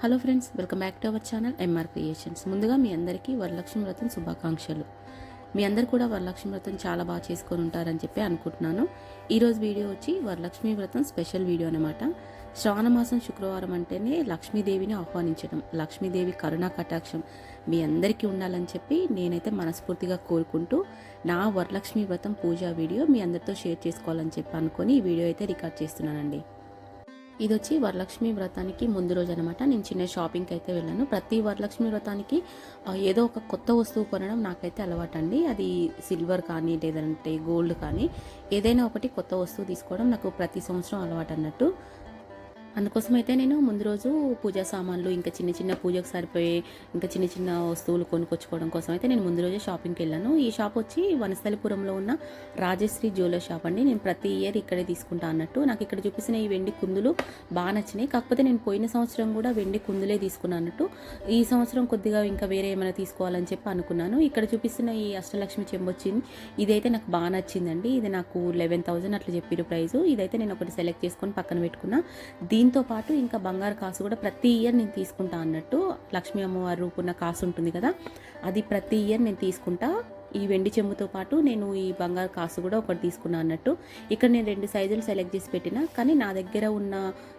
Hello friends, welcome back to our channel MR creations. ముందుగా మీ అందరికీ వరలక్ష్మి వ్రతం శుభాకాంక్షలు. మీ అందరు కూడా వరలక్ష్మి వ్రతం చాలా బాగా చేసుకొని ఉంటారని చెప్పి అనుకుంటున్నాను. ఈరోజు వీడియో వచ్చి వరలక్ష్మి వ్రతం స్పెషల్ వీడియో అనమాట. శ్రావణ మాసం శుక్రవారం అంటేనే లక్ష్మీదేవిని ఆహ్వానించడం, లక్ష్మీదేవి కరుణా కటాక్షం మీ అందరికీ ఉండాలని చెప్పి నేనైతే మనస్ఫూర్తిగా కోరుకుంటూ నా వరలక్ష్మి వ్రతం పూజా వీడియో మీ అందరితో షేర్ చేసుకోవాలని చెప్పి అనుకొని ఈ వీడియో అయితే రికార్డ్ చేస్తున్నానండి. ఇది వచ్చి వరలక్ష్మి వ్రతానికి ముందు రోజు అనమాట. నేను చిన్న షాపింగ్కి అయితే వెళ్ళాను. ప్రతి వరలక్ష్మి వ్రతానికి ఏదో ఒక కొత్త వస్తువు కొనడం నాకైతే అలవాటు అండి. అది సిల్వర్ కానీ లేదంటే గోల్డ్ కానీ ఏదైనా ఒకటి కొత్త వస్తువు తీసుకోవడం నాకు ప్రతి సంవత్సరం అలవాటు అన్నట్టు. అందుకోసమైతే నేను ముందు రోజు పూజా సామాన్లు ఇంకా చిన్న చిన్న పూజకు సరిపోయే ఇంకా చిన్న చిన్న వస్తువులు కొనుక్కొచ్చుకోవడం కోసం అయితే నేను ముందు రోజే షాపింగ్కి వెళ్ళాను. ఈ షాప్ వచ్చి వనస్థలిపురంలో ఉన్న రాజశ్రీ జ్యువెలర్ షాప్ అండి. నేను ప్రతి ఇయర్ ఇక్కడే తీసుకుంటా అన్నట్టు. నాకు ఇక్కడ చూపిస్తున్న ఈ వెండి కుందులు బాగా నచ్చినాయి. కాకపోతే నేను పోయిన సంవత్సరం కూడా వెండి కుందులే తీసుకున్నాను అన్నట్టు. ఈ సంవత్సరం కొద్దిగా ఇంకా వేరే ఏమైనా తీసుకోవాలని చెప్పి అనుకున్నాను. ఇక్కడ చూపిస్తున్న ఈ అష్టలక్ష్మి చెంబు వచ్చింది, ఇదైతే నాకు బాగా నచ్చిందండి. ఇది నాకు 11,000 అట్లా చెప్పారు ప్రైజు. ఇదైతే నేను ఒకటి సెలెక్ట్ చేసుకొని పక్కన పెట్టుకున్నా. దీంతో పాటు ఇంకా బంగారు కాసు కూడా ప్రతి ఇయర్ నేను తీసుకుంటా అన్నట్టు. లక్ష్మీ అమ్మవారి రూపున్న కాసు ఉంటుంది కదా, అది ప్రతి ఇయర్ నేను తీసుకుంటా. ఈ వెండి చెంబుతో పాటు నేను ఈ బంగారు కాసు కూడా ఒకటి తీసుకున్నా అన్నట్టు. ఇక్కడ నేను 2 సైజులు సెలెక్ట్ చేసి పెట్టిన, కానీ నా దగ్గర ఉన్న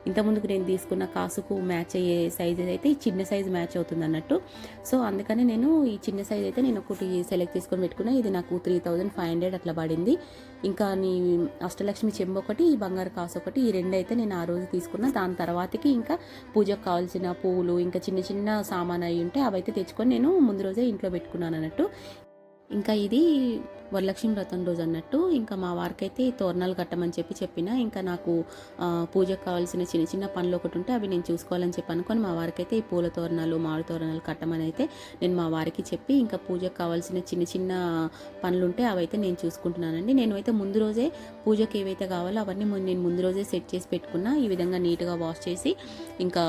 ఇంతకుముందుకు నేను తీసుకున్న కాసుకు మ్యాచ్ అయ్యే సైజు అయితే ఈ చిన్న సైజు మ్యాచ్ అవుతుంది అన్నట్టు. సో అందుకని నేను ఈ చిన్న సైజు అయితే నేను ఒకటి సెలెక్ట్ చేసుకొని పెట్టుకున్నా. ఇది నాకు 3,500 అట్లా పడింది. ఇంకా నీ అష్టలక్ష్మి చెంబు ఒకటి, ఈ బంగారు కాసు ఒకటి, ఈ 2 అయితే నేను ఆ రోజు తీసుకున్నా. దాని తర్వాతకి ఇంకా పూజకు కావాల్సిన పువ్వులు ఇంకా చిన్న చిన్న సామాన్ అయి ఉంటే అవైతే తెచ్చుకొని నేను ముందు రోజే ఇంట్లో పెట్టుకున్నాను అన్నట్టు. ఇంకా ఇది వరలక్ష్మి వ్రతం రోజు అన్నట్టు. ఇంకా మా వారికి అయితే తోరణాలు కట్టమని చెప్పిన. ఇంకా నాకు పూజకు కావాల్సిన చిన్న చిన్న పనులు ఒకటి ఉంటే అవి నేను చూసుకోవాలని చెప్పి అనుకొని మా వారికి అయితే ఈ పూల తోరణాలు మామిడి తోరణాలు కట్టమని అయితే నేను మా వారికి చెప్పి ఇంకా పూజకు కావాల్సిన చిన్న చిన్న పనులు ఉంటే అవైతే నేను చూసుకుంటున్నానండి. నేను అయితే ముందు రోజే పూజకు ఏవైతే కావాలో అవన్నీ నేను ముందు రోజే సెట్ చేసి పెట్టుకున్నా. ఈ విధంగా నీట్గా వాష్ చేసి ఇంకా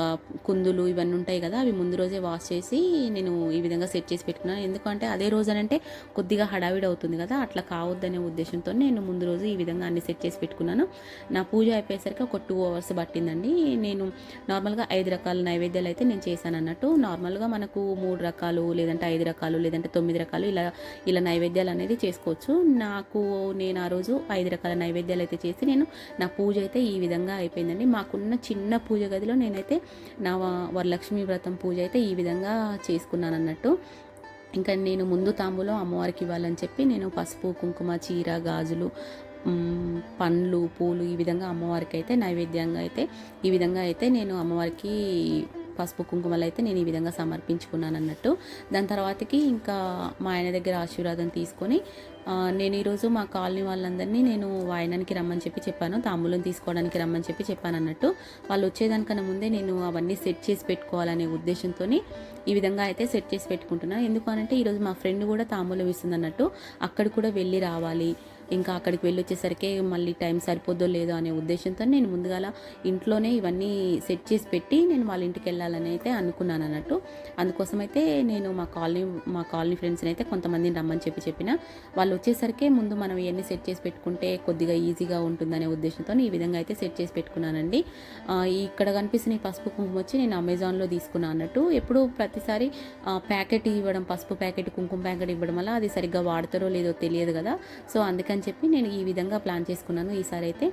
కుందులు ఇవన్నీ ఉంటాయి కదా, అవి ముందు రోజే వాష్ చేసి నేను ఈ విధంగా సెట్ చేసి పెట్టుకున్నాను. ఎందుకంటే అదే రోజనంటే కొద్దిగా హడావిడి అవుతుంది కదా, అట్లా కావద్దనే ఉద్దేశంతో నేను ముందు రోజు ఈ విధంగా అన్ని సెట్ చేసి పెట్టుకున్నాను. నా పూజ అయిపోయేసరికి ఒక 2 అవర్స్ పట్టిందండి. నేను నార్మల్గా 5 రకాల నైవేద్యాలు అయితే నేను చేశాను అన్నట్టు. నార్మల్గా మనకు 3 రకాలు లేదంటే 5 రకాలు లేదంటే 9 రకాలు ఇలా నైవేద్యాలు అనేది చేసుకోవచ్చు. నేను ఆ రోజు 5 రకాల నైవేద్యాలు అయితే చేసి నేను నా పూజ అయితే ఈ విధంగా అయిపోయిందండి. మాకున్న చిన్న పూజ గదిలో నేనైతే నా వరలక్ష్మి వ్రతం పూజ అయితే ఈ విధంగా చేసుకున్నాను అన్నట్టు. ఇంకా నేను ముందు తాంబూలం అమ్మవారికి ఇవ్వాలని చెప్పి నేను పసుపు కుంకుమ చీర గాజులు పండ్లు పూలు ఈ విధంగా అమ్మవారికి అయితే నైవేద్యంగా అయితే ఈ విధంగా అయితే నేను అమ్మవారికి పసుపు కుంకుమలు అయితే నేను ఈ విధంగా సమర్పించుకున్నాను అన్నట్టు. దాని తర్వాతకి ఇంకా మా ఆయన దగ్గర ఆశీర్వాదం తీసుకొని నేను ఈరోజు మా కాలనీ వాళ్ళందరినీ నేను వాయనానికి రమ్మని చెప్పాను, తాంబూలం తీసుకోవడానికి రమ్మని చెప్పాను అన్నట్టు. వాళ్ళు వచ్చేదానికన్నా ముందే నేను అవన్నీ సెట్ చేసి పెట్టుకోవాలనే ఉద్దేశంతో ఈ విధంగా అయితే సెట్ చేసి పెట్టుకుంటున్నాను. ఎందుకు అనంటే ఈరోజు మా ఫ్రెండ్ కూడా తాంబూలం ఇస్తుంది అన్నట్టు. అక్కడ కూడా వెళ్ళి రావాలి, ఇంకా అక్కడికి వెళ్ళి వచ్చేసరికి మళ్ళీ టైం సరిపోద్దో లేదో అనే ఉద్దేశంతో నేను ముందుగాల ఇంట్లోనే ఇవన్నీ సెట్ చేసి పెట్టి నేను వాళ్ళ ఇంటికి వెళ్ళాలని అయితే అనుకున్నాను అన్నట్టు. అందుకోసమైతే నేను మా కాలనీ ఫ్రెండ్స్ని అయితే కొంతమందిని రమ్మని చెప్పిన. వాళ్ళు వచ్చేసరికి ముందు మనం ఇవన్నీ సెట్ చేసి పెట్టుకుంటే కొద్దిగా ఈజీగా ఉంటుందనే ఉద్దేశంతో ఈ విధంగా అయితే సెట్ చేసి పెట్టుకున్నానండి. ఇక్కడ కనిపిస్తున్న ఈ పసుపు కుంకుమ వచ్చి నేను అమెజాన్లో తీసుకున్నాను అన్నట్టు. ఎప్పుడు ప్రతిసారి ప్యాకెట్ ఇవ్వడం, పసుపు ప్యాకెట్ కుంకుమ ప్యాకెట్ ఇవ్వడం వల్ల అది సరిగ్గా వాడతారో లేదో తెలియదు కదా. సో అందుకని చెప్పి నేను ఈ విధంగా ప్లాన్ చేసుకున్నాను. ఈసారి అయితే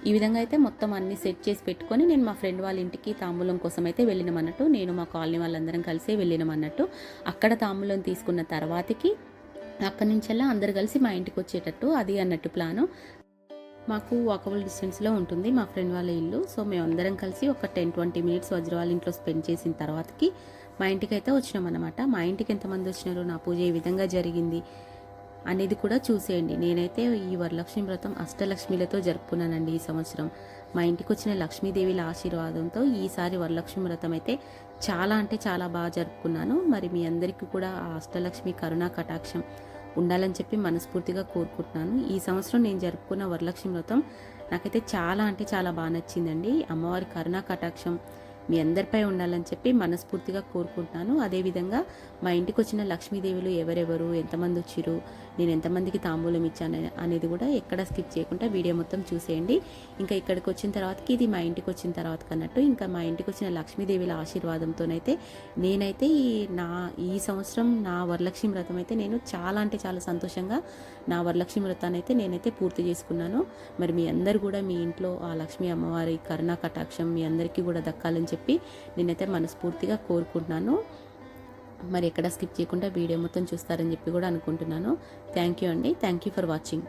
ఈ విధంగా అయితే మొత్తం అన్ని సెట్ చేసి పెట్టుకొని నేను మా ఫ్రెండ్ వాళ్ళ ఇంటికి తాంబూలం కోసం అయితే వెళ్ళినామన్నట్టు. నేను మా కాలనీ వాళ్ళందరం కలిసి వెళ్ళినామన్నట్టు. అక్కడ తాంబూలం తీసుకున్న తర్వాతకి అక్కడి నుంచెల్లా అందరు కలిసి మా ఇంటికి వచ్చేటట్టు అది అన్నట్టు ప్లాను. మాకు వాకబుల్ డిస్టెన్స్లో ఉంటుంది మా ఫ్రెండ్ వాళ్ళ ఇల్లు. సో మేము అందరం కలిసి ఒక 10-20 మినిట్స్ వజ్ర వాళ్ళ ఇంట్లో స్పెండ్ చేసిన తర్వాతకి మా ఇంటికి అయితే వచ్చినాం అనమాట. మా ఇంటికి ఎంతమంది వచ్చినారు, నా పూజ ఏ విధంగా జరిగింది అనేది కూడా చూసేయండి. నేనైతే ఈ వరలక్ష్మి వ్రతం అష్టలక్ష్మిలతో జరుపుకున్నానండి ఈ సంవత్సరం. మా ఇంటికి వచ్చిన లక్ష్మీదేవిల ఆశీర్వాదంతో ఈసారి వరలక్ష్మి వ్రతం అయితే చాలా అంటే చాలా బాగా జరుపుకున్నాను. మరి మీ అందరికీ కూడా ఆ అష్టలక్ష్మి కరుణా కటాక్షం ఉండాలని చెప్పి మనస్ఫూర్తిగా కోరుకుంటున్నాను. ఈ సంవత్సరం నేను జరుపుకున్న వరలక్ష్మి వ్రతం నాకైతే చాలా అంటే చాలా బాగా నచ్చిందండి. అమ్మవారి కరుణా కటాక్షం మీ అందరిపై ఉండాలని చెప్పి మనస్ఫూర్తిగా కోరుకుంటున్నాను. అదేవిధంగా మా ఇంటికి వచ్చిన లక్ష్మీదేవులు ఎవరెవరు, ఎంతమంది వచ్చిరు, నేను ఎంతమందికి తాంబూలం ఇచ్చాను అనేది కూడా ఎక్కడ స్కిప్ చేయకుండా వీడియో మొత్తం చూసేయండి. ఇంకా ఇక్కడికి వచ్చిన తర్వాతకి ఇది మా ఇంటికి వచ్చిన తర్వాత కన్నట్టు ఇంకా మా ఇంటికి వచ్చిన లక్ష్మీదేవుల ఆశీర్వాదంతోనైతే నేనైతే ఈ సంవత్సరం నా వరలక్ష్మి వ్రతం అయితే నేను చాలా అంటే చాలా సంతోషంగా నా వరలక్ష్మి వ్రతాన్ని అయితే నేనైతే పూర్తి చేసుకున్నాను. మరి మీ అందరు కూడా మీ ఇంట్లో ఆ లక్ష్మీ అమ్మవారి కరుణా కటాక్షం మీ అందరికీ కూడా దక్కాలని చెప్పి నేనైతే మనస్ఫూర్తిగా కోరుకుంటున్నాను. మరి ఎక్కడ స్కిప్ చేయకుండా వీడియో మొత్తం చూస్తారని చెప్పి కూడా అనుకుంటున్నాను. థ్యాంక్ యూ అండి. Thank you for watching.